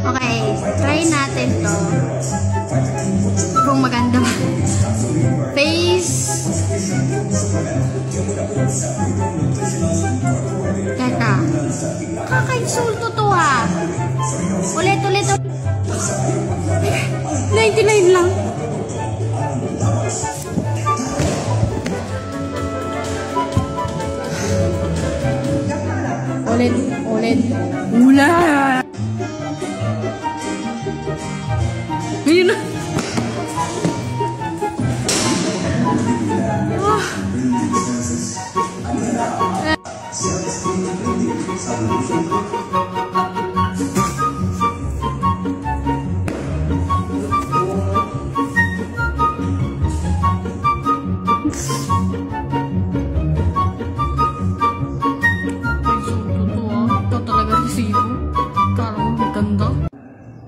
Okay, try natin to. Kung maganda ba. Face. Teka. Kaka-insulto to ha. Ulit. 99 lang. Ulit. Mula. Ayun na.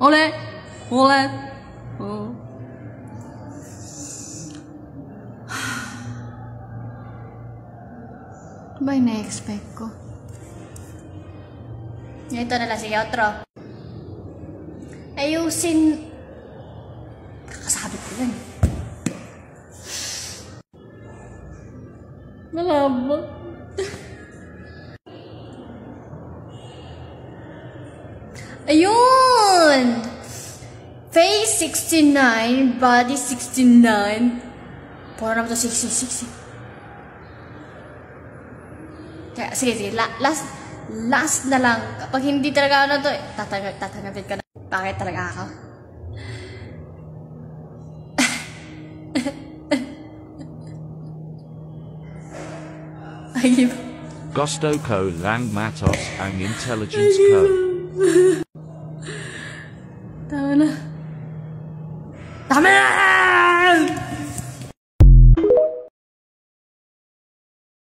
Ulit. Oh. Ba yung na-expect ko? Ito na lang si outro. Ayusin. Kakasabi ko lang. Malabo. Ayun! Face 69, body 69. Para naman ito 66. Kaya, sige. Last na lang. Kapag hindi talaga ano to, tatanggapin ka na. Bakit talaga ako? Ay, Gusto ko lang matos ang intelligence ko. Tama na.